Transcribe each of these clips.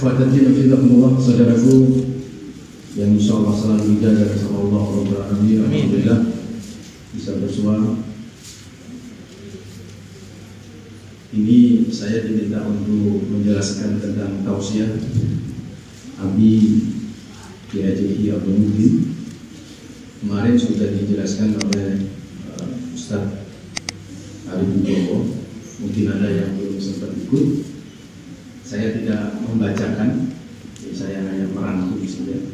Ikhwatati nafidakumullah, saudaraku yang insyaallah selalu dijaga sama Allah Rabbul Alamin. Alhamdulillah bisa bersua. Ini saya diminta untuk menjelaskan tentang tausiah Abi Kiai Haji Abdul Muhyin. Kemarin sudah dijelaskan oleh Ustaz Arif Wibowo. Mungkin ada yang belum sempat ikut. Saya tidak membacakan, saya hanya merangkum saja.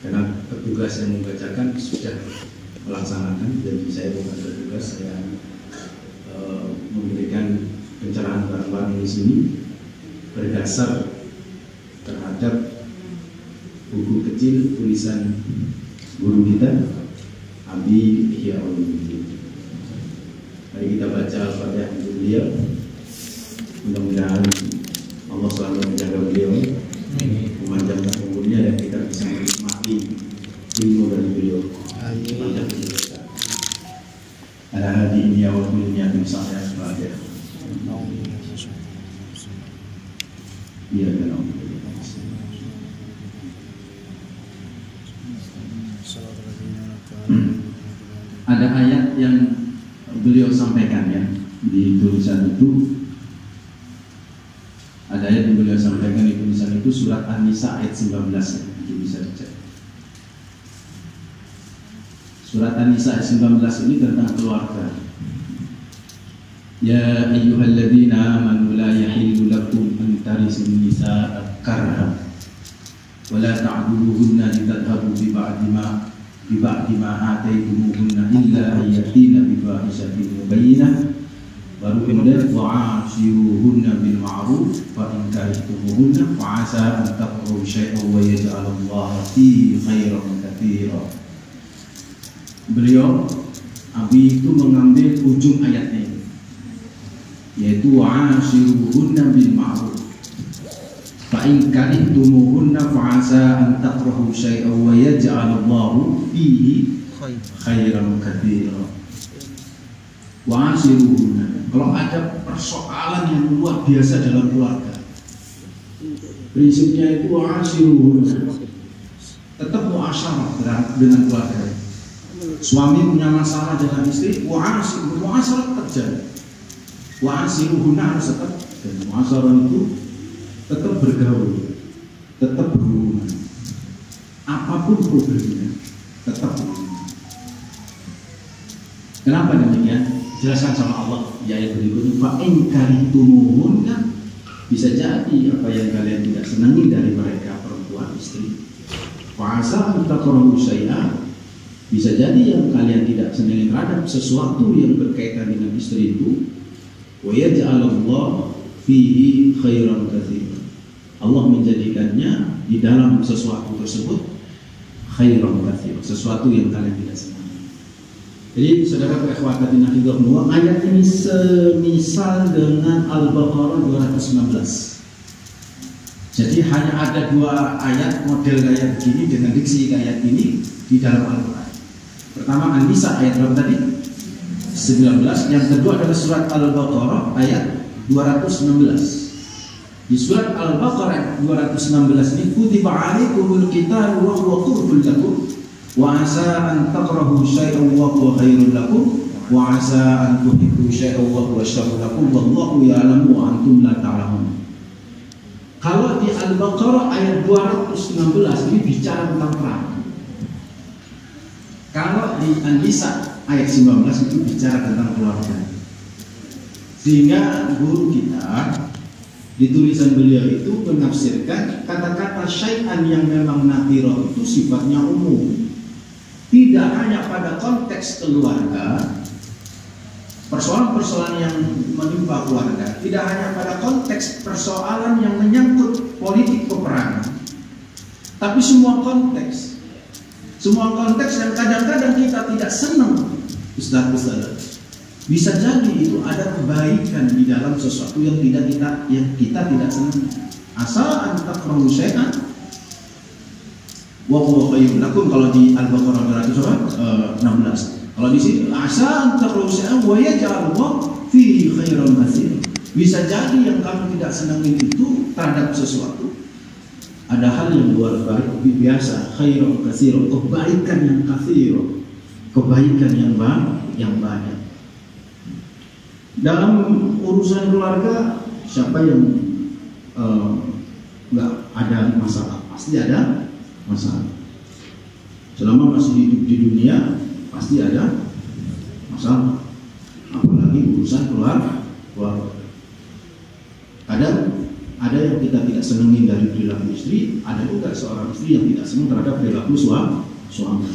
Karena petugas yang membacakan sudah melaksanakan, jadi saya bukan petugas, saya memberikan pencerahan barang-barang di sini berdasar terhadap buku kecil tulisan guru kita Abi Ihya Ulumuddin. Mari kita baca Al-Fatihah untuk beliau. Mudah-mudahan Allah selalu menjaga beliau, memanjangkan umurnya dan kita bisa menikmati ilmu dari beliau. Ada hadi ini awal dunia bin saya sebagai iya kan. Ada ayat yang beliau sampaikan ya di tulisan itu. Ada ayat yang beliau sampaikan di tulisan itu surat An-Nisa ayat 19 ya, itu bisa dicek. Surat An-Nisa ayat 19 ini tentang keluarga. Ya ayyuhalladzina amanu la yahillu lakum an tarisun nisaa karha wa la ta'dhuluhunna litadhhabu bi ba'di ma ataytumuhunna illa ayyatina bi fahishatin mubayyinah. Baru kemudian wa'ashiruhunna bil ma'ruf fa in karihtumuhunna fa 'asa an takrahu syai'an wa yaj'alallaha fihi khairan katsiran. Beliau Abi itu mengambil ujung ayatnya ini, yaitu wa'ashiruhunna bil ma'ruf fa in karihtumuhunna fa 'asa an takrahu syai'an wa yaj'alallahu fihi khairan katsiran. Wa'ashiruhunna. Kalau ada persoalan yang luar biasa dalam keluarga, prinsipnya itu wa'ashiruhunna, tetap muasyarah dengan keluarga. Suami punya masalah dengan istri, muasyarah terjadi. Wa'ashiruhunna harus tetap, dan muasyarah itu tetap bergaul, tetap berhubungan. Apapun problemnya, tetap berhubungan. Kenapa demikian? Jelaskan sama Allah di ayat berikutnya. Fa in karihtumuhunna, bisa jadi apa yang kalian tidak senangi dari mereka, perempuan istri. Fa 'asa an takrahu syai'an, bisa jadi yang kalian tidak senangi terhadap sesuatu yang berkaitan dengan istri itu. Wa yaj'alallahu fihi khairan katsiran, Allah menjadikannya di dalam sesuatu tersebut khairan katsiran, sesuatu yang kalian tidak senangi. Jadi saudara ikhwati nafidakumullah, ayat ini semisal dengan Al-Baqarah 219. Jadi hanya ada dua ayat model kayak begini dengan diksi ayat ini di dalam Al-Quran. Pertama An-Nisa ayat berapa tadi? 19. Yang kedua adalah surat Al-Baqarah ayat 216. Di surat Al-Baqarah 216 ini kutiba 'alaikumul qitalu wa huwa kurhun lakum wa 'asa an takrahu syai'an wa huwa khairul lakum wa 'asa an tuhibbu syai'an wa huwa syarrun lakum wallahu ya'lamu wa antum la ta'lamun. Kalau di Al-Baqarah ayat 216 ini bicara tentang perang. Kalau di An-Nisa ayat 19 itu bicara tentang keluarga. Sehingga guru kita di tulisan beliau itu menafsirkan kata-kata syai'an yang memang nakirah itu sifatnya umum, tidak hanya pada konteks keluarga, persoalan-persoalan yang menimpa keluarga, tidak hanya pada konteks persoalan yang menyangkut politik peperangan, tapi semua konteks yang kadang-kadang kita tidak senang, Ustaz, bisa jadi itu ada kebaikan di dalam sesuatu yang kita tidak senang. Asal anta takrahu syai'an wa huwa khairun lakum, kalau di Al-Baqarah 216. Kalau di sini asal anta takrahu syai'an wa yaj'alullahu fihi khairan katsiran. Bisa jadi yang kamu tidak senangin itu terhadap sesuatu ada hal yang luar biasa, khairun katsirun, kebaikan yang katsirun, kebaikan yang banyak. Dalam urusan keluarga, siapa yang nggak ada masalah? Pasti ada masalah. Selama masih hidup di dunia, pasti ada masalah. Apalagi urusan keluarga. Ada yang kita tidak senangi dari perilaku istri, ada juga seorang istri yang tidak senang terhadap perilaku suami.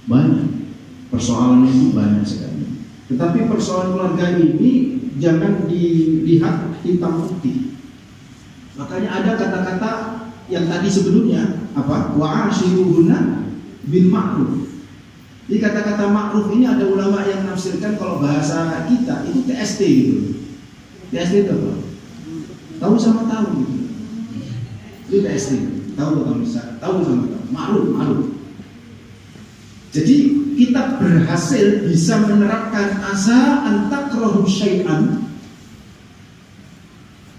Banyak persoalan itu, banyak sekali. Tetapi persoalan keluarga ini jangan dilihat hitam putih. Makanya ada kata-kata yang tadi sebelumnya, apa? Wa'ashiruhunna bil ma'ruf. Di kata-kata ma'ruf ini ada ulama yang menafsirkan kalau bahasa kita itu TST gitu. TST itu apa? Tahu sama tahu gitu. Itu TST. Tahu sama tahu. Ma'ruf. Jadi kita berhasil bisa menerapkan asa antakrahu syai'an.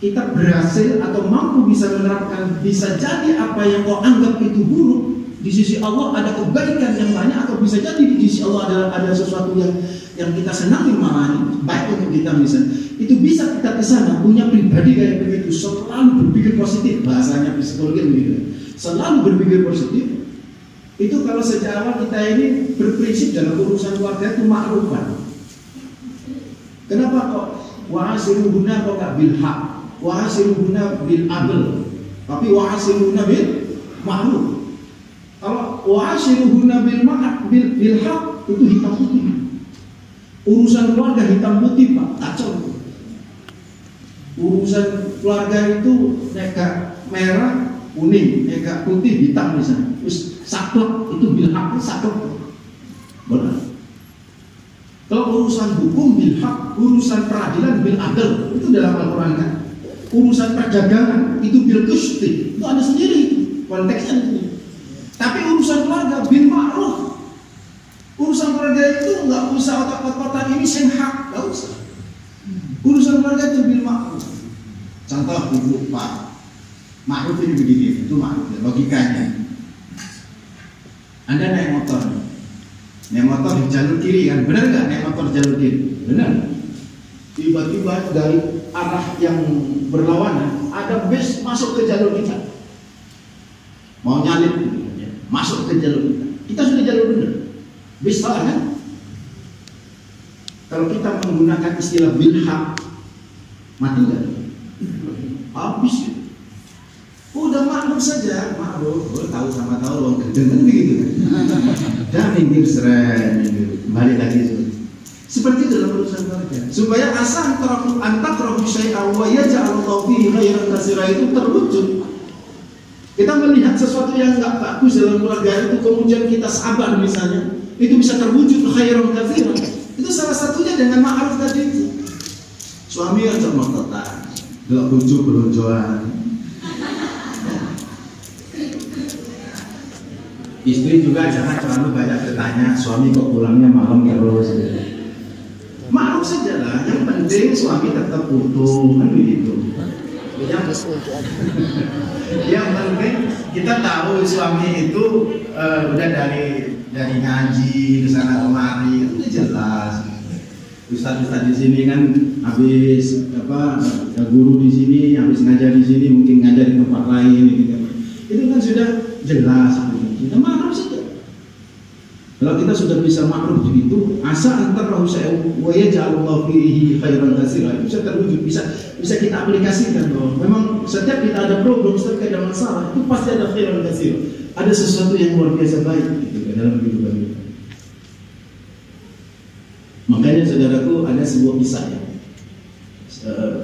Kita berhasil atau mampu bisa menerapkan, bisa jadi apa yang kau anggap itu buruk di sisi Allah ada kebaikan yang banyak, atau bisa jadi di sisi Allah ada sesuatu yang kita senangi malah baik untuk kita misalnya. Itu bisa kita kesana punya pribadi kayak begitu, selalu berpikir positif, bahasanya psikologi begitu. Selalu berpikir positif. Itu kalau sejak awal kita ini berprinsip dalam urusan keluarga itu ma'rufan. Kenapa kok wa'asiruhunna kok gak bil haq, wa'asiruhunna bil adl, tapi wa'asiruhunna bil ma'ruf. Kalau wa'asiruhunna bil haq itu hitam putih. Urusan keluarga hitam putih Pak, kacau. Urusan keluarga itu neka merah, kuning, neka putih, hitam misalnya. Terus saklek itu bil haq, saklek. Benar. Kalau urusan hukum bil haq, urusan peradilan bil adl, itu dalam Al-Qur'an kan. Urusan perdagangan itu bil qisti, itu ada sendiri itu konteksnya itu. Tapi urusan keluarga bil ma'ruf. Urusan keluarga itu nggak usah otak-otak ini senhak, nggak usah. Urusan keluarga itu bil ma'ruf. Contoh ibu Pak, ma'ruf ini begini, itu ma'ruf logikanya. Anda naik motor di jalur kiri kan, benar nggak naik motor jalur kiri? Benar. Tiba-tiba dari arah yang berlawanan ada bus masuk ke jalur kita, mau nyalip, masuk ke jalur kita. Kita sudah jalur benar, bus salah kan? Kalau kita menggunakan istilah bil haq, mati nggak? Habis gitu. Udah maklum saja, maklum, tahu sama tahu, long gendeng kan begitu kan? Dan minggir seren, balik lagi seperti itu dalam urusan keluarga. Supaya asa antakrahu syai'an wa yaj'alullahu fihi khairan katsiran itu terwujud. Kita melihat sesuatu yang nggak bagus dalam keluarga itu, kemudian kita sabar misalnya, itu bisa terwujud khairan katsiran. Itu salah satunya dengan ma'ruf tadi itu. Suami yang termototan, nggak bujuk belonjoan. Istri juga jangan terlalu banyak bertanya, suami kok pulangnya malam terus. Ma'ruf saja lah, yang penting suami tetap utuh, kan begitu. Yang penting kita tahu suami itu udah dari ngaji ke sana kemari, udah jelas. Ustaz-ustaz di sini kan habis guru di sini, habis ngajar di sini, mungkin ngajar di tempat lain gitu. Itu kan sudah jelas. Kita ma'ruf saja. Kalau kita sudah bisa ma'ruf begitu, asa antakrahu syai'an wa yaj'alullahu fihi khairan katsiran, itu bisa terwujud, bisa kita aplikasikan bahwa memang setiap kita ada problem, setiap kita ada masalah, itu pasti ada khairan katsiran. Ada sesuatu yang luar biasa baik gitu dalam kehidupan kita. Makanya saudaraku, ada sebuah kisah ya.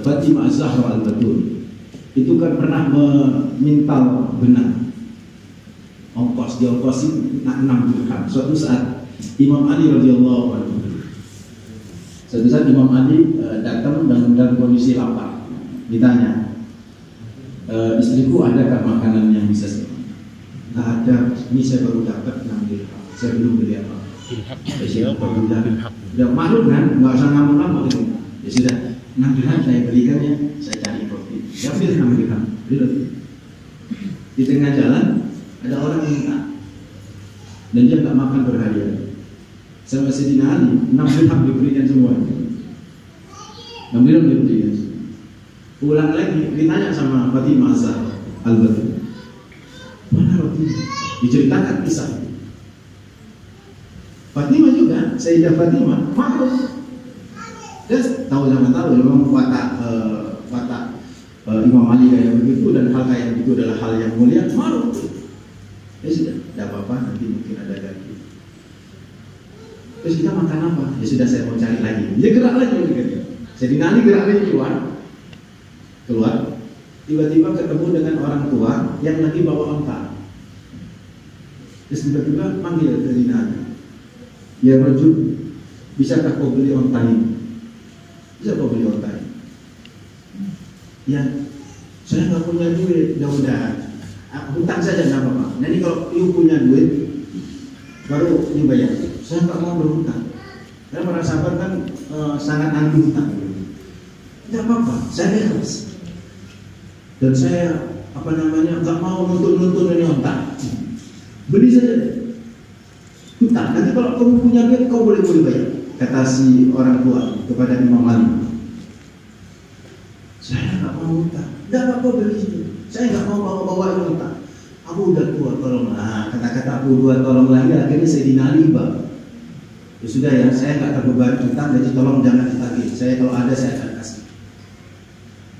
Fatimah Az-Zahra Al-Batul itu kan pernah memintal benang. Diongkosin 6 dirham. Suatu saat Imam Ali radhiyallahu anhu. Suatu saat Imam Ali datang dalam kondisi lapar. Ditanya, istriku adakah makanan yang bisa saya? Nggak ada. Ini saya baru dapat 6 dirham. Saya belum beli apa. Saya baru dapat. Udah maklum kan? Nggak usah ngamuk-ngamuk gitu. Ya sudah. 6 dirham saya belikan ya, saya cari roti. Dia ambil 6 dirham, beli roti. Di tengah jalan ada orang minta, dan dia tak makan berhari-hari. Sama Sayyidina Ali, 6 dirham diberikan semua. 6 dirham diberikan. Pulang lagi, ditanya sama Fatimah Al-Batul, mana roti? Diceritakan kisah. Fatimah juga, Sayyidah Fatimah, maaf. Dia tahu memang watak Imam Ali kayak begitu, dan hal kayak begitu adalah hal yang mulia. Malu. Ya sudah, tidak apa-apa, nanti mungkin ada lagi. Terus kita makan apa? Ya sudah, saya mau cari lagi. Dia gerak lagi. Jadi Ali gerak lagi keluar. Tiba-tiba ketemu dengan orang tua yang lagi bawa onta. Terus tiba-tiba panggil dari Ali. Ya rajul, bisakah kau beli onta ini? Bisa kau beli onta ini? Ya, saya nggak punya duit. Udah, hutang saja nggak apa-apa. Nanti kalau you punya duit, baru you bayar. Saya nggak mau berhutang. Karena para sahabat kan sangat anti hutang. Tidak apa-apa, saya bebas. Dan saya nggak mau nuntun ini onta. Beli saja. Hutang. Nanti kalau kamu punya duit, kau boleh bayar. Kata si orang tua kepada Imam Ali. Saya nggak mau hutang. Tidak apa-apa, beli itu. Saya nggak mau bawa hutang. Aku udah tua, tolonglah. Kata-kata aku udah tolong lagi, akhirnya saya dinali, Bang. Ya sudah ya, saya nggak terbebani hutang, jadi tolong jangan ditagih. Saya kalau ada saya akan kasih.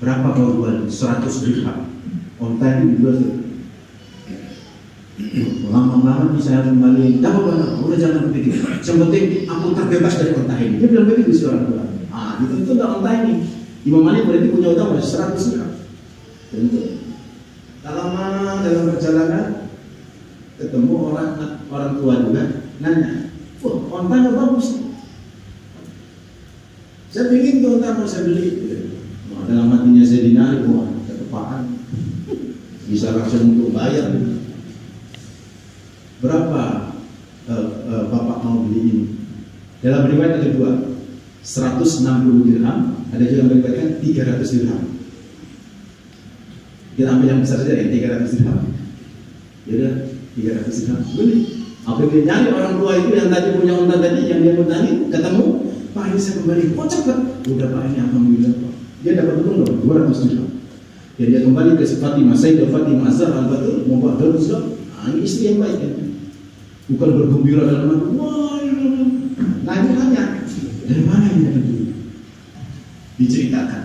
Berapa kau jual? 100 dirham. Onta ini dijual. Lama-lama bisa kembali. Tidak apa-apa, udah jangan berpikir. Yang penting aku terbebas dari onta ini. Dia bilang begitu si orang tua. Itu nggak onta ini. Imam Ali berarti punya utang 100 dirham. Tentu. Tak lama dalam perjalanan ketemu orang tua juga nanya, ontanya bagus. Saya ingin tuh onta mau saya beli. Dalam hatinya saya dinari, ketepaan. Bisa langsung untuk bayar. Berapa bapak mau beli ini? Dalam riwayat ada 2, 160 dirham. Ada juga yang meriwayatkan 300 dirham. Kita ambil yang besar saja ya, 300 dirham. Jadi 300 dirham beli. Apabila nyari orang tua itu yang tadi punya unta tadi, yang dia mau tadi, ketemu, Pak ini saya kembali. Oh cepat. Udah Pak ini alhamdulillah Pak. Dia dapat untung 200 dirham. Dan dia kembali ke Fatimah, Sayyidah Fatimah Al-Batul, mau buat darus Islam. Ini istri yang baik kan. Bukan bergembira dalam hati. Wah, ini nanya. Dari mana ini dapat duit? Diceritakan.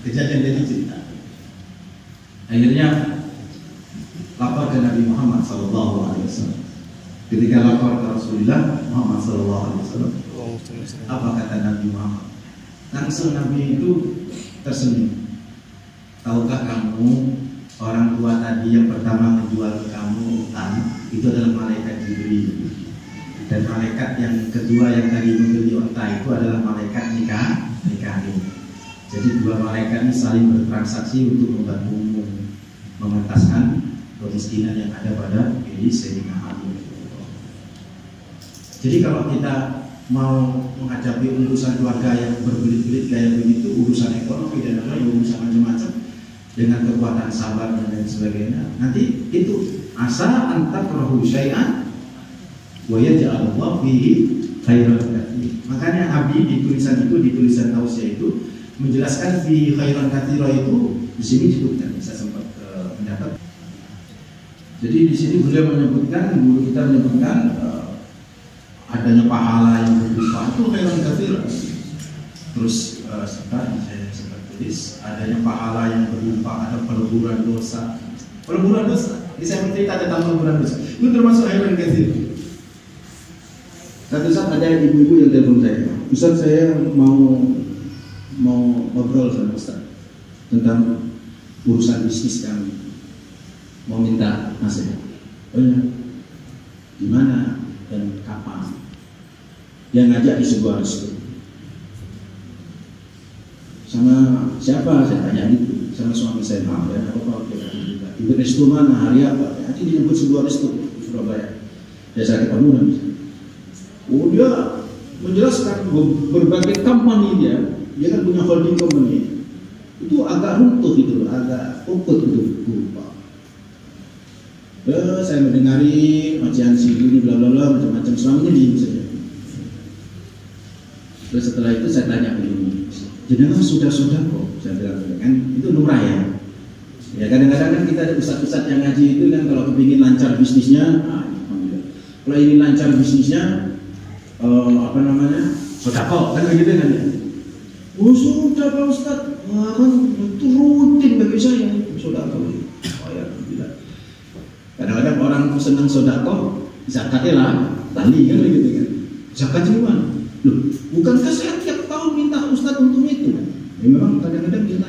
Kejadian dia diceritakan. Akhirnya lapor ke Nabi Muhammad SAW. Ketika lapor ke Rasulullah Muhammad SAW, apa kata Nabi Muhammad? Langsung Nabi itu tersenyum. Tahukah kamu orang tua tadi yang pertama menjual kamu utang itu adalah malaikat Jibril, dan malaikat yang kedua yang tadi membeli onta itu adalah malaikat nikah ini. Jadi dua malaikat ini saling bertransaksi untuk membantumu mengentaskan kemiskinan yang ada pada diri Sayyidina Ali. Jadi kalau kita mau menghadapi urusan keluarga yang berbelit-belit kayak begitu, urusan ekonomi dan urusan macam-macam, dengan kekuatan sabar dan lain sebagainya, nanti itu asa antakrahu syai'an wa yaj'alullahu fihi khairan katsir. Makanya Habib di tulisan tausiah itu menjelaskan fi khairan katsir itu di sini disebutkan, saya sempat mendapat. Jadi di sini beliau menyebutkan, guru kita menyebutkan adanya pahala yang berlimpah itu khairan katsir. Terus saya sempat tulis adanya pahala yang berlimpah, ada peleburan dosa. Ini saya mencerita tentang peleburan dosa. Itu termasuk khairan katsir. Satu saat ada ibu-ibu yang telepon saya, Ustaz saya mau ngobrol sama Ustaz tentang urusan bisnis kami, mau minta nasihat. Oh ya, gimana dan kapan? Dia ngajak di sebuah resto. Sama siapa? Saya tanya itu. Sama suami saya, ya apa juga. Di resto mana, hari apa? Nanti disebut sebuah resto di Surabaya. Saya ketemu nanti. Oh dia menjelaskan berbagai company dia dia kan punya holding company. Itu agak runtuh gitu, agak puput gitu, Pak. Saya mendengari macian ini bla bla bla macam-macam, selamanya diem saja. Terus setelah itu saya tanya begini, jenengan sudah kok? Saya bilang kan itu lumrah ya. Ya kadang-kadang kan kita ada ustadz-ustadz yang ngaji itu kan kalau kepingin lancar bisnisnya, kalau ingin lancar bisnisnya, sodako kan begitu kan ya. Oh sudah Pak Ustadz, kan itu rutin bagi saya sodako. Oh ya, alhamdulillah. Kadang-kadang orang senang sodako, zakatnya lah, tali kan begitu kan. Zakat gimana? Loh, bukankah saya tiap tahun minta Ustadz untuk itu? Ya, memang kadang-kadang kita,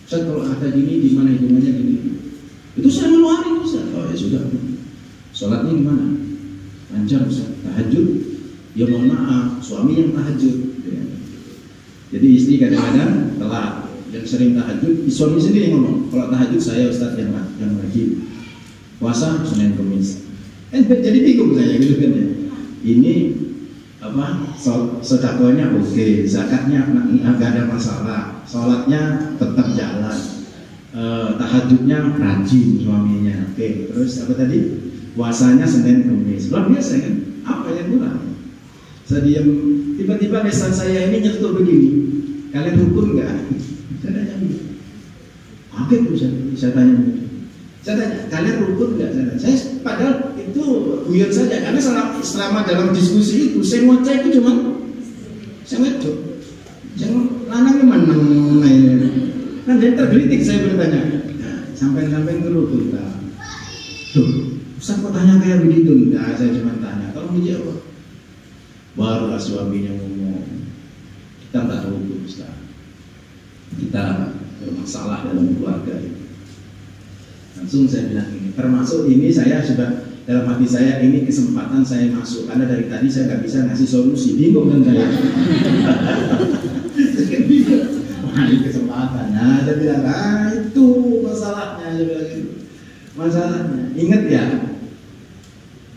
Ustadz kalau ada gini, di mana hitungannya gini. Itu saya meluarin Ustadz. Oh ya sudah. Sholatnya gimana? Lancar Ustadz. Tahajud? Ya mohon maaf, suami yang tahajud. Ya. Jadi istri kadang-kadang telat. Yang sering tahajud, suami sendiri yang ngomong. Kalau tahajud saya Ustadz yang wajib. Puasa Senin Kamis. Jadi bingung saya gitu kan ya. Ini sedekahnya oke, zakatnya nggak ada masalah, sholatnya tetap jalan, tahajudnya rajin suaminya, oke. Terus apa tadi? Puasanya Senin Kamis. Luar biasa kan? Apa yang kurang? Saya diam, tiba-tiba lesan saya ini nyetur begini. Kalian rukun nggak? Saya tanya begini. Oke, saya tanya. Saya tanya, kalian rukun nggak? Saya padahal itu guyon saja, karena selama dalam diskusi itu saya mau cek itu cuma saya ngecek, yang lanangnya menang, kan dia tergelitik saya bertanya, sampai ke rukun tak? Tuh, Ustaz kok tanya kayak begitu? Enggak, saya cuma tanya, kalau menjawab, barulah suaminya ngomong, kita nggak rukun Ustaz, kita bermasalah dalam keluarga itu. Langsung saya bilang ini, termasuk ini saya sudah dalam hati saya ini kesempatan saya masuk, karena dari tadi saya nggak bisa ngasih solusi, bingung kan saya. Bingung. Wah ini kesempatan. Nah saya bilang, itu masalahnya, saya bilang gitu. Masalahnya, ingat ya,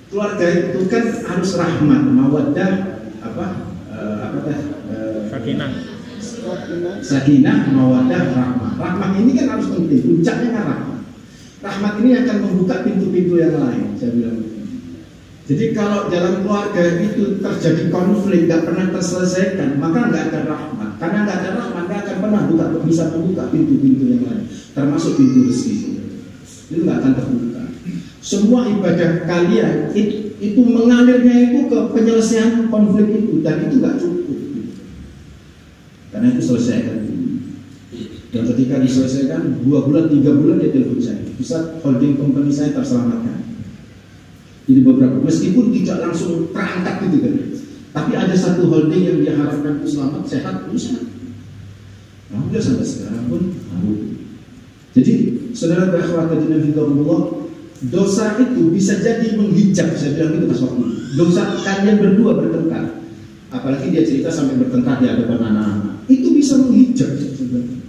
keluarga itu kan harus rahmat, mawaddah, sakinah, mawaddah, rahmah. Rahmah ini kan harus penting, puncaknya kan rahmat. Rahmat ini akan membuka pintu-pintu yang lain, saya bilang. Jadi kalau dalam keluarga itu terjadi konflik, nggak pernah terselesaikan, maka nggak ada rahmat. Karena nggak ada rahmat, nggak akan pernah bisa membuka pintu-pintu yang lain, termasuk pintu rezeki. Itu nggak akan terbuka. Semua ibadah kalian itu mengalirnya itu ke penyelesaian konflik itu, dan itu nggak cukup. Karena itu selesaikan dulu. Dan ketika diselesaikan 2 bulan, 3 bulan dia telepon saya, bisa holding company saya terselamatkan. Jadi beberapa, meskipun tidak langsung terangkat gitu kan, tapi ada satu holding yang dia harapkan itu selamat, sehat, usaha. Nah, udah sampai sekarang pun tahu. Jadi saudara berakhwat dan Allah, dosa itu bisa jadi menghijab, saya bilang itu pas waktu. Dosa kalian berdua bertengkar, apalagi dia cerita sampai bertengkar di hadapan anak-anak, itu bisa menghijab sebenarnya.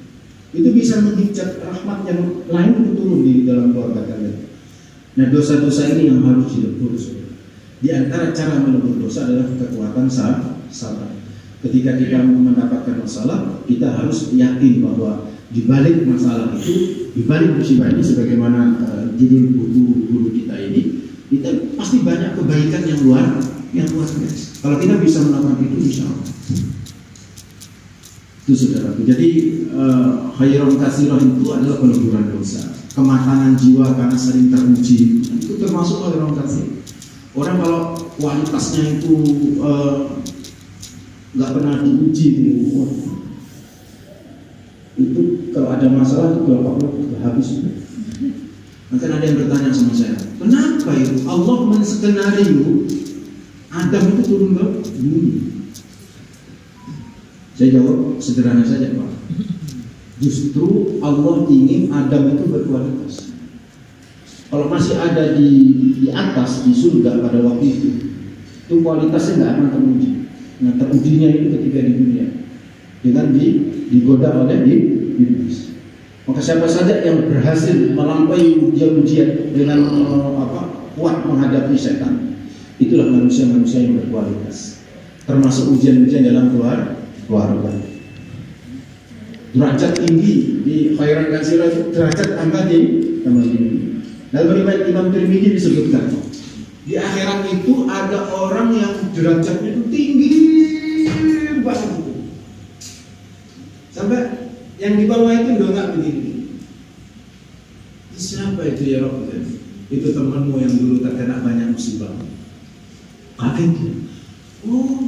Itu bisa menghijab rahmat yang lain itu turun di dalam keluarga kalian. Nah dosa-dosa ini yang harus dilebur. Di antara cara melebur dosa adalah kekuatan sabar. Ketika kita mendapatkan masalah, kita harus yakin bahwa di balik masalah itu, di balik musibah ini, sebagaimana judul buku guru kita ini, kita pasti banyak kebaikan yang luar biasa. Kalau kita bisa melakukan itu, insya Allah. Itu saudaraku. Jadi khairon kasirah itu adalah peleburan dosa, kematangan jiwa karena sering teruji, itu termasuk khairon kasirah. Orang kalau kualitasnya itu nggak pernah diuji itu kalau ada masalah itu habis. Maka ada yang bertanya sama saya, kenapa itu Allah menskenario Adam itu turun ke bumi? Saya jawab sederhana saja Pak. Justru Allah ingin Adam itu berkualitas. Kalau masih ada di atas di surga pada waktu itu kualitasnya nggak akan teruji. Nah terujinya itu ketika di dunia dengan digoda oleh iblis. Maka siapa saja yang berhasil melampaui ujian-ujian dengan kuat menghadapi setan, itulah manusia-manusia yang berkualitas. Termasuk ujian-ujian dalam keluarga. derajat tinggi di khairan katsira itu derajat tambah tinggi. Lalu Imam Tirmidzi disebutkan di akhirat itu ada orang yang derajatnya itu tinggi banget itu. Sampai yang di bawah itu nggak begini. Siapa itu ya Rob? Itu temanmu yang dulu terkena banyak musibah. Kaget dia. Oh,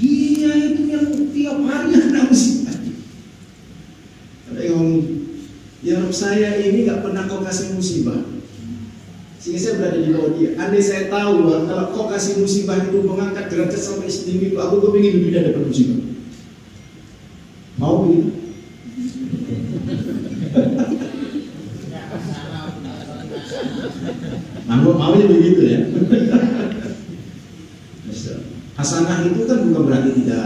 dia itu yang tiap hari kena musibah. Ada yang ngomong, ya Rob, saya ini nggak pernah kau kasih musibah. Sehingga saya berada di bawah dia. Andai saya tahu bahwa kalau kau kasih musibah itu mengangkat derajat sampai setinggi itu, aku kepingin lebih dari dapat musibah. Mau begitu? Maunya begitu ya. Hasanah itu kan bukan berarti tidak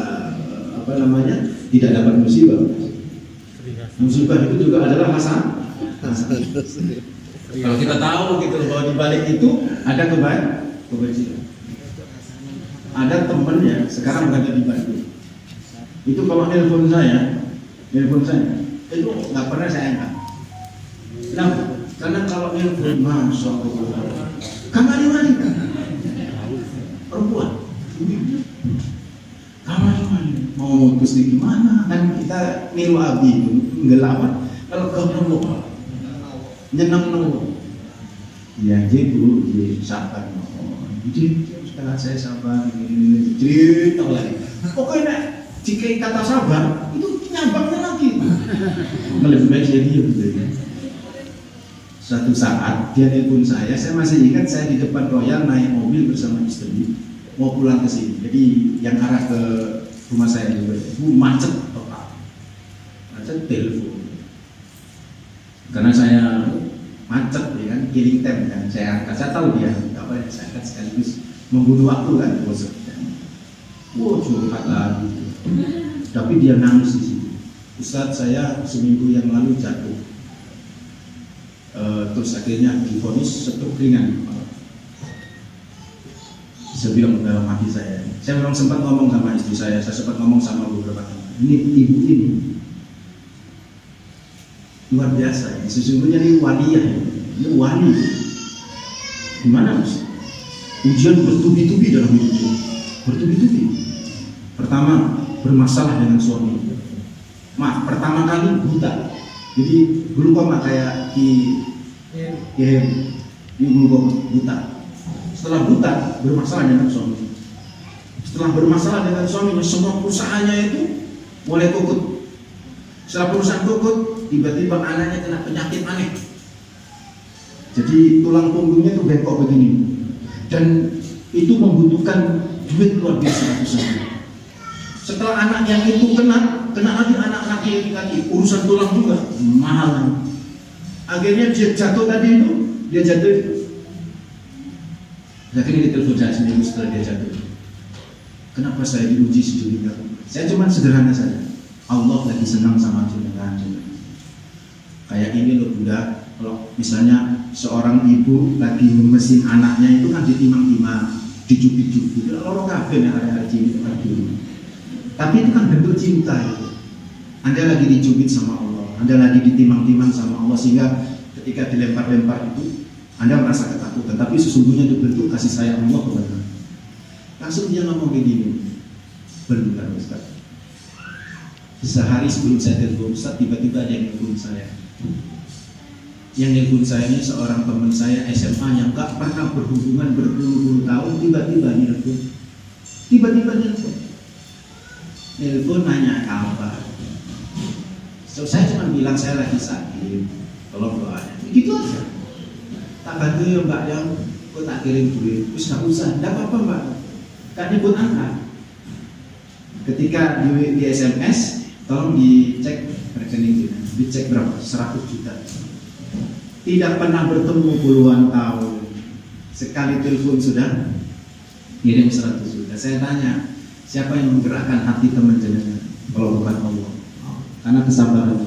dapat musibah. Musibah itu juga adalah hasanah. Kalau kita tahu gitu bahwa di balik itu ada kebajikan. Ada teman ya sekarang berada di balik. Itu kalau telepon saya itu nggak pernah saya angkat. Kenapa? Karena kalau telepon masya Allah, kamari wanita, perempuan, kamari wanita, mau mutus di gimana? Kan kita niru abi itu ngelawan. Kalau kau perempuan, nyenang nong, ya gitu, sabar nong. Jadi setelah saya sabar, cerita lagi. Pokoknya jika kata sabar itu nyambangnya lagi. Lebih baik saya diam gitu. Suatu saat dia telepon saya masih ingat saya di depan Royal naik mobil bersama istri mau pulang ke sini. Jadi yang arah ke rumah saya juga, macet total, macet telepon. Karena saya macet ya kan, killing time kan, saya angkat. Saya tahu dia apa ya, saya angkat sekaligus membunuh waktu kan, bosan. Wow, curhat lagi. Tapi dia nangis di situ. Ustadz, saya seminggu yang lalu jatuh. Terus akhirnya divonis stroke ringan. Saya bilang dalam hati saya memang sempat ngomong sama istri saya sempat ngomong sama beberapa teman. Ini ibu ini luar biasa. Sesungguhnya ini waliyah, ini wali. Gimana mas? Ujian bertubi-tubi dalam hidupnya, bertubi-tubi. Pertama bermasalah dengan suami. Pertama kali buta. Jadi glukoma kayak di glukoma buta. Setelah buta bermasalah dengan suami. Setelah bermasalah dengan suaminya, semua perusahaannya itu mulai tukut. Setelah perusahaan tukut, tiba-tiba anaknya kena penyakit aneh. Jadi tulang punggungnya itu bengkok begini. Dan itu membutuhkan duit luar biasa besar. Setelah anak yang itu kena lagi anak laki-laki, urusan tulang juga mahal. Akhirnya dia jatuh tadi itu, akhirnya dia telepon saya seminggu setelah dia jatuh. Kenapa saya diuji sejujurnya? Saya cuma sederhana saja. Allah lagi senang sama jenengan. Kayak ini loh Bunda, kalau misalnya seorang ibu lagi memesin anaknya itu kan ditimang-timang, dicubit-cubit, lorong kabeh yang hari-hari ini dulu. Tapi itu kan bentuk cinta itu. Anda lagi dicubit sama Allah, Anda lagi ditimang-timang sama Allah, sehingga ketika dilempar-lempar itu Anda merasa ketakutan, tapi sesungguhnya itu bentuk kasih sayang Allah kepada Anda. Langsung dia ngomong begini, benar Ustaz. Sehari sebelum saya telepon Ustaz, tiba-tiba ada yang telepon saya. Yang telepon saya ini seorang teman saya SMA yang gak pernah berhubungan berpuluh-puluh tahun, tiba-tiba telepon. Tiba-tiba telepon nanya kabar. So, saya cuma bilang saya lagi sakit, tolong doanya. Begitu aja. Tak bantu ya mbak yang kok tak kirim duit. Terus nggak usah, nggak apa-apa mbak. Gak nyebut angka. Ketika di SMS, tolong dicek rekening kita. Dicek berapa? 100 juta. Tidak pernah bertemu puluhan tahun. Sekali telepon sudah kirim 100 juta. Saya tanya, siapa yang menggerakkan hati teman jenengan? Kalau bukan Allah. Karena kesabaran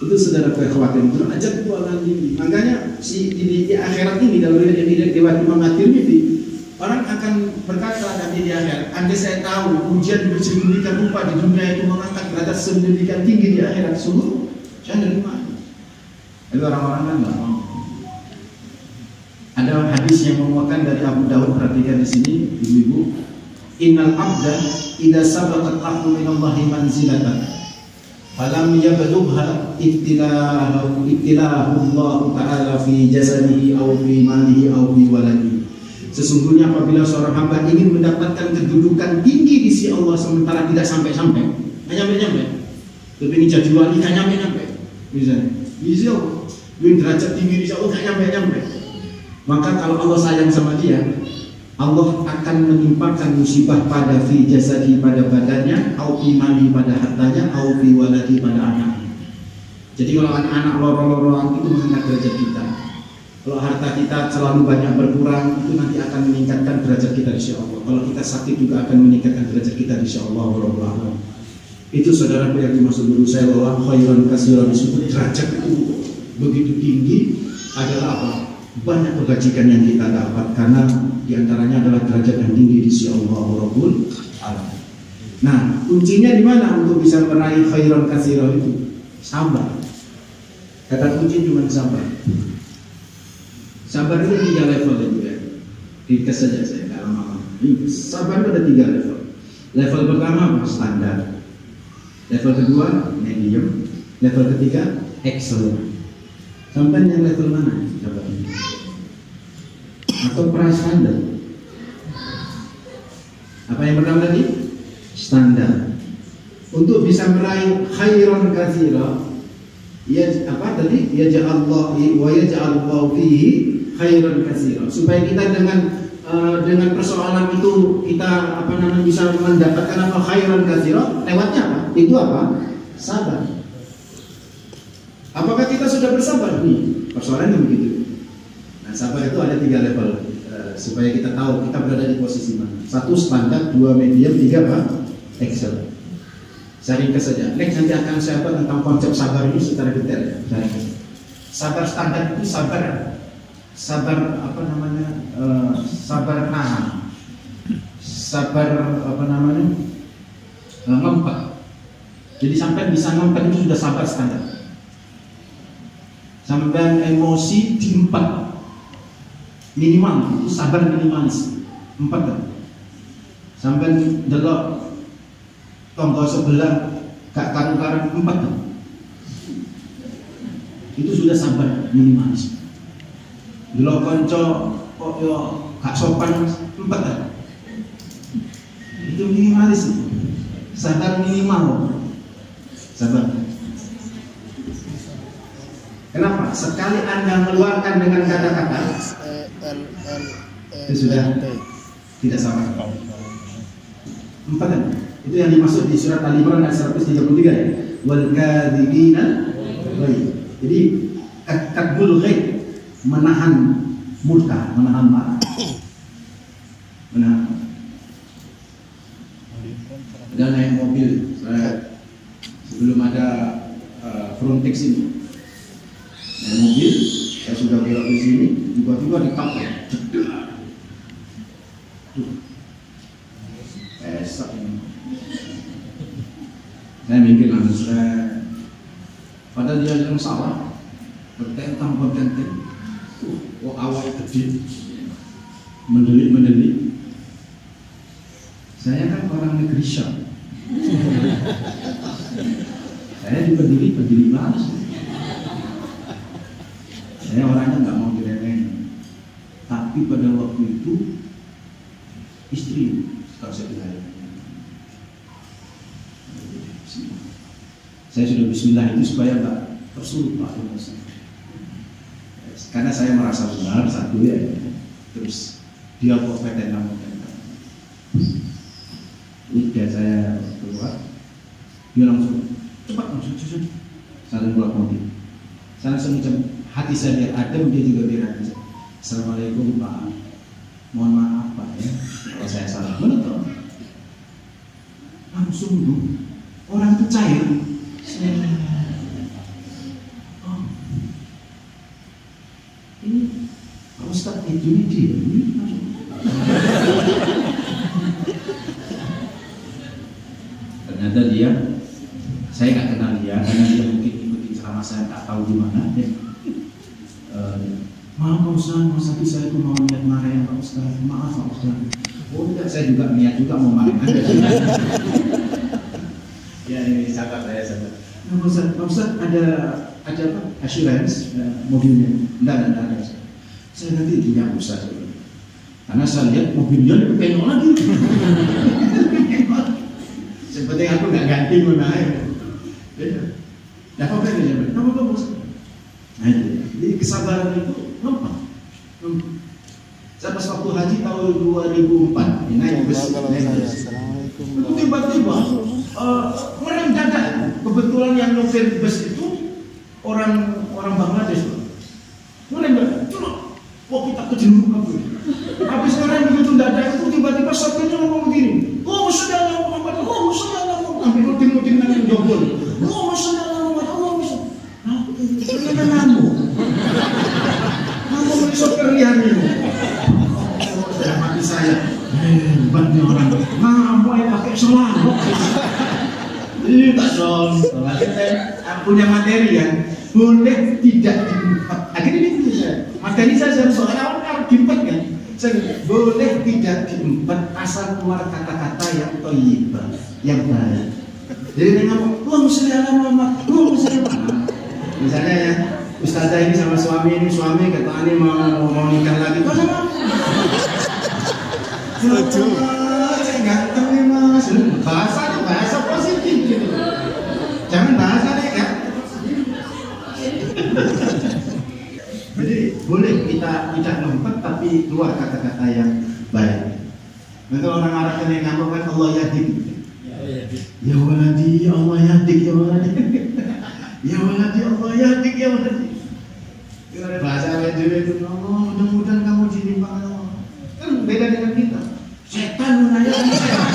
itu saudara khawatir ajak dua orang ini. Makanya di akhirat ini dalam riwayat Imam At-Tirmidzi, Orang akan berkata nanti di akhirat, andai saya tahu ujian sedemikian rupa di dunia itu mengangkat derajat sedemikian tinggi di akhirat, sungguh saya nerima. Tapi orang-orang kan nggak mau. Ada hadis yang menguatkan dari Abu Dawud, perhatikan di sini, ibu-ibu. Innal abda idza sabaqat lahu min Allahi manzilatan falam yablugha ibtilahu Allah Ta'ala fi jasadihi aw fi malihi aw fi waladihi. Sesungguhnya apabila seorang hamba ingin mendapatkan kedudukan tinggi di sisi Allah sementara tidak sampai-sampai, nggak nyampe-nyampe, tapi ini jadi wali nggak nyampe-nyampe, misalnya, bisa, ingin derajat tinggi di sisi Allah nggak nyampe-nyampe, maka kalau Allah sayang sama dia, Allah akan menimpakan musibah pada fi jasadi, pada badannya, au fi mali, pada hartanya, au fi waladi, pada anaknya. Jadi kalau anak-anak lorong-lorong itu mengangkat derajat kita. Kalau harta kita selalu banyak berkurang, itu nanti akan meningkatkan derajat kita di sisi Allah. Kalau kita sakit juga akan meningkatkan derajat kita di sisi Allah. Itu saudaraku yang dimaksud guru saya bahwa khairan katsiran, disebut derajat itu begitu tinggi adalah apa? Banyak kebajikan yang kita dapat karena diantaranya adalah derajat yang tinggi di sisi Allah Rabbul Alamin. Nah, kuncinya di mana untuk bisa meraih khairan katsiran itu? Sabar. Kata kunci cuma sabar. Sabar itu 3 level ya. Ringkas saja saya, nggak lama-lama. Sabar itu ada 3 level. Level pertama standar. Level kedua medium. Level ketiga excellent. Sampai yang level mana? Sabar ini. Atau pra-standar. Apa yang pertama tadi? Standar. Untuk bisa meraih khairan katsira, ya apa tadi? Ya ja'allahu wa yaj'alullahu fihi khairan katsira. Supaya kita dengan persoalan itu kita bisa mendapatkan apa khairan katsira, lewatnya apa? Itu apa? Sabar. Apakah kita sudah bersabar nih? Persoalannya begitu. Nah, sabar itu ada 3 level supaya kita tahu kita berada di posisi mana. 1 standar, 2 medium, 3 apa? Excellent. Saya ringkas saja. Next nanti akan saya bahas tentang konsep sabar ini secara detail ya. Sabar standar itu sabar sabar nahan, sabar ngempet. Jadi sampai bisa ngempet itu sudah sabar standar. Sampai emosi diempet minimal itu sabar minimalis, empet kan. Sampai delok tonggo sebelah gak karu-karuan, empet kan. Itu sudah sabar minimalis. Delok kanca kok yo gak sopan, empet kan. Itu minimalis itu. Sabar minimal. Sabar. Kenapa? Sekali Anda meluarkan dengan kata-kata itu sudah tidak sabar. Empat kan? Itu yang dimaksud di surat Al-Imran ayat 133 ya. Wal kadzibina ghaib. Jadi kadbul ghaib, menahan murka, menahan marah. Menahan. Ada naik mobil, saya sebelum ada Frontex ini. Naik mobil, saya sudah belok di sini, tiba-tiba ditabrak. Esak ini. Saya mikir langsung padahal dia yang salah, bertentang. Oh awal gede, mendelik. Saya kan orang negeri Syam. Saya dipeduli banget. Saya orangnya nggak mau diremehin. Tapi pada waktu itu istri kalau saya bilang, saya sudah bismillah itu supaya nggak tersulut Pak emosi. Karena saya merasa benar satu ya. Terus dia kok petena. Udah saya keluar, dia langsung cepat saling keluar mobil. Saya langsung ucap, hati saya biar adem, dia juga biar adem. Assalamualaikum Pak, mohon maaf Pak ya kalau saya salah. Betul. Langsung tuh orang itu cair. Oh, ini Pak Ustadz ini dia ini langsung. saya tak tahu gimana ya. Maaf Pak Ustaz, Mas Abi saya itu mau niat marahin Pak Ustaz. Maaf Pak Ustaz. Oh tidak, saya juga niat juga mau marahin Anda. Ya ini sahabat saya sahabat. Nah, Pak Ustaz ada apa? Assurance mobilnya? Enggak ada. Saya nanti punya Ustaz. Karena saya lihat mobilnya itu penyok lagi. Seperti aku nggak ganti menaik. Apa bedanya? Apa Ustaz? Nah itu. Jadi kesabaran itu nampak. Saya pas waktu haji tahun 2004 naik bus. Itu tiba-tiba orang dadak. Kebetulan yang nyopir bus itu orang Bangladesh. Orang dadak. Wah kita kejenuhan. Habis orang begitu dadak itu tiba-tiba sopirnya ngomong begini. Oh sudah Muhammad. Oh sudah Muhammad. Sampai rutin nangis jobol. Oh sudah Muhammad. Oh sudah. Nah, ternyata ngamuk. Ngamuk dari sopir liar ini. Sudah mati saya. Hebatnya orang. Ngamuk yang pakai selangkuk. Tak dong. Saya punya materi kan. Boleh tidak diempat. Akhirnya ini saya. Materi saya soalnya harus diempat kan. Boleh tidak diempat asal keluar kata-kata yang thayyibah, yang baik. Jadi dia ngomong, "Wah, muslihat Muhammad, wah muslihat Muhammad." Misalnya ya, ustazah ini sama suami kata ani mau nikah lagi. Kok sama? Saya ganteng nih mas. Bahasa positif gitu. Jangan bahasa negatif. Jadi boleh kita tidak ngempet tapi keluar kata-kata yang baik. Maka orang Arab yang ngambek kan Allah yahdik. Ya waladi Allah yahdik ya waladi. Ya waladi Allah yahdik ya waladi. Bahasa lain juga itu Allah mudah-mudahan kamu dilimpahkan Allah. Kan beda dengan kita. Setan menayang setan.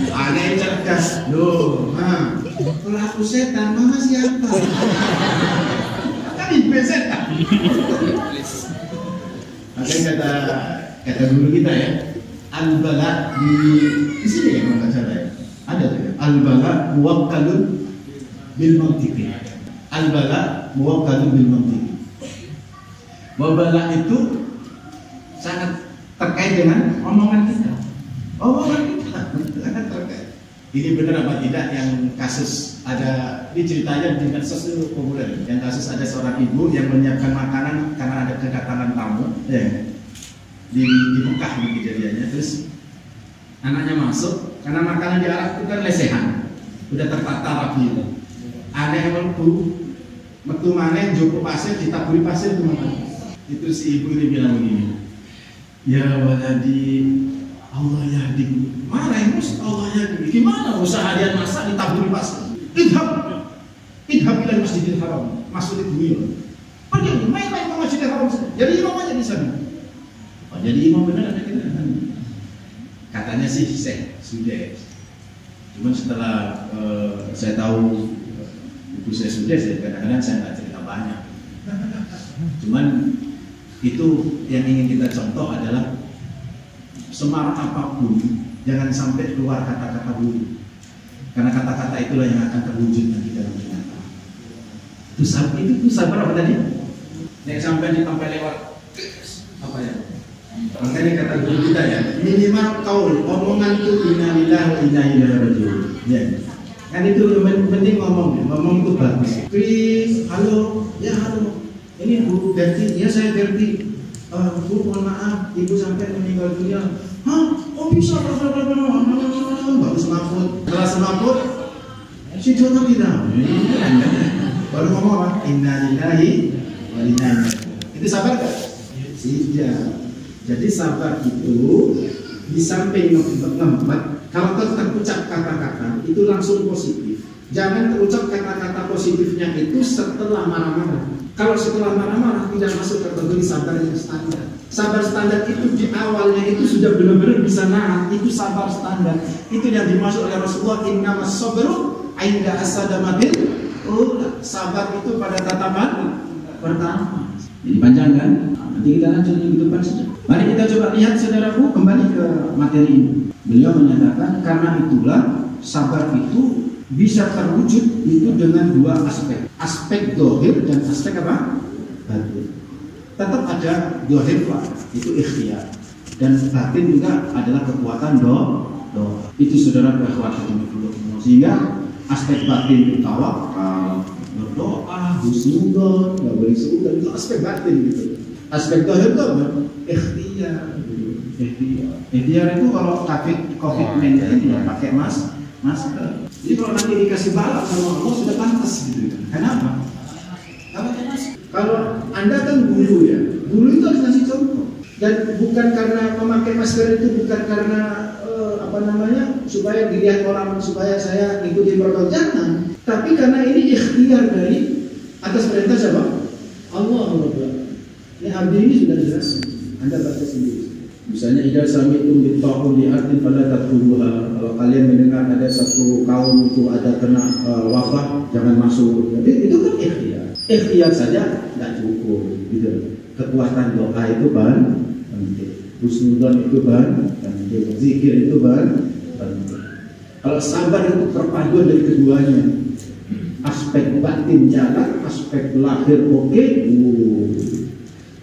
Ada yang cerdas. Loh, pelaku setan mana siapa? Setan. Makanya kata guru kita ya, al-bala di sini ya kalau nggak salah ya, ada tuh ya, al-bala muwakkalun bil mantiqi. Al-bala muwakkalun bil mantiqi. Bala itu sangat terkait dengan omongan kita. Sangat terkait. Ini benar apa tidak yang kasus ada di ceritanya di medsos itu populer. Yang kasus ada seorang ibu yang menyiapkan makanan karena ada kedatangan tamu ya. Di Mekah ini kejadiannya. Terus anaknya masuk karena makanan di Arab itu kan lesehan. Udah tertata rapi itu. Ada yang metu manen joko pasir ditaburi pasir itu makan. Itu si ibu ini bilang begini. Ya waladi Allah yahdik. Mana yang Allah yahdik? Gimana usaha dia masak ditaburi pasir? Idhab ila Masjidil Haram. Masuk itu ya. Pergi main-main ke Masjidil Haram. Jadi imam aja di sana. Oh, jadi imam benar ada kita. Katanya sih sudah. Cuman setelah saya tahu ibu saya sudah, kadang-kadang saya nggak cerita banyak. Cuman itu yang ingin kita contoh adalah semarak apapun jangan sampai keluar kata-kata buruk. Karena kata-kata itulah yang akan terwujud nanti dalam kenyataan. Itu sabar apa tadi? Yang sampai ditampai lewat apa ya? Makanya kata guru kita ya, minimal kaul, omongan itu inna lillahi wa inna ilaihi raji'un. Ya. Kan itu penting ngomong itu bagus. Please, halo, ya halo. Ini Bu Berti, ya saya Berti. Bu mohon maaf, ibu sampai meninggal dunia. Hah? Oh bisa? Baru semaput. Setelah semaput, si Jono tidak. Baru ngomong apa? Inna lillahi wa inna ilaihi. Itu sabar kan? Tidak. Jadi sabar itu di samping ngempet, kalau terucap kata-kata itu langsung positif. Jangan terucap kata-kata positifnya itu setelah marah-marah. Kalau setelah marah-marah tidak masuk kategori sabar yang standar. Sabar standar itu di awalnya itu sudah benar-benar bisa nahan. Itu sabar standar. Itu yang dimaksud oleh Rasulullah. Innamas sabru 'inda as-sadamatil ula. Sabar itu pada tatapan pertama. Jadi panjang kan? Nanti kita lanjut minggu depan saja. Mari kita coba lihat saudaraku kembali ke materi ini. Beliau menyatakan karena itulah sabar itu bisa terwujud itu dengan dua aspek, aspek dohir dan aspek apa? Batin. Tetap ada dohir itu ikhtiar, dan batin juga adalah kekuatan doa. Itu saudara kekuatan dulu. Sehingga aspek batin itu tawakal, berdoa, husnudzon, nggak boleh seudon, itu aspek batin gitu. Aspek dohir itu apa? Ikhtiar. Ikhtiar itu kalau COVID-19 ya pakai masker. Jadi kalau nanti dikasih balap sama Allah sudah pantas gitu. Kenapa? Kalau Anda kan guru ya, guru itu harus ngasih contoh. Dan bukan karena memakai masker itu bukan karena supaya dilihat orang, supaya saya ikuti protokol, jangan. Tapi karena ini ikhtiar dari atas perintah siapa? Allah. Ini abdi ini sudah jelas. Anda baca sendiri. Misalnya idza sami'tum bitta'un li ardin fala tadkhuluha. Kalau kalian mendengar ada satu kaum itu ada kena wabah, jangan masuk. Jadi itu kan ikhtiar. Ikhtiar saja tidak cukup gitu. Kekuatan doa itu penting. Husnudzon itu penting. Zikir itu penting. Kalau sabar itu perpaduan dari keduanya. Aspek batin jalan, aspek lahir oke.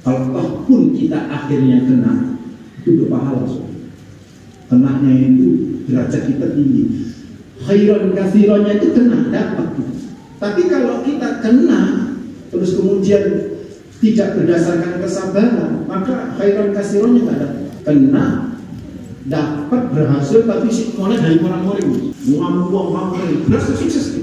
Kalau pun kita akhirnya kena, itu berpahala. Kenanya itu derajat kita tinggi. Khairan kathironnya itu kena, dapat. Tapi kalau kita kena terus kemudian tidak berdasarkan kesabaran, maka khairan kathironnya nggak dapat. Kena dapat berhasil tapi mulai dari orang-orang berhasil sukses.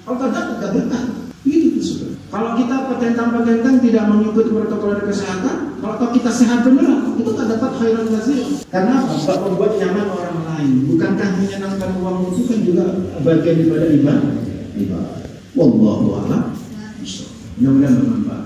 Kalau tak dapat nggak berkah. Begitu tuh. Kalau kita petentang tidak mengikuti protokol kesehatan, kalau kita sehat beneran, itu tak dapat khairan katsir. Karena apa? Sebab membuat nyaman orang lain. Bukankah menyenangkan uang itu kan juga bagian daripada ibadah? Wallahu a'lam. Mudah-mudahan bermanfaat.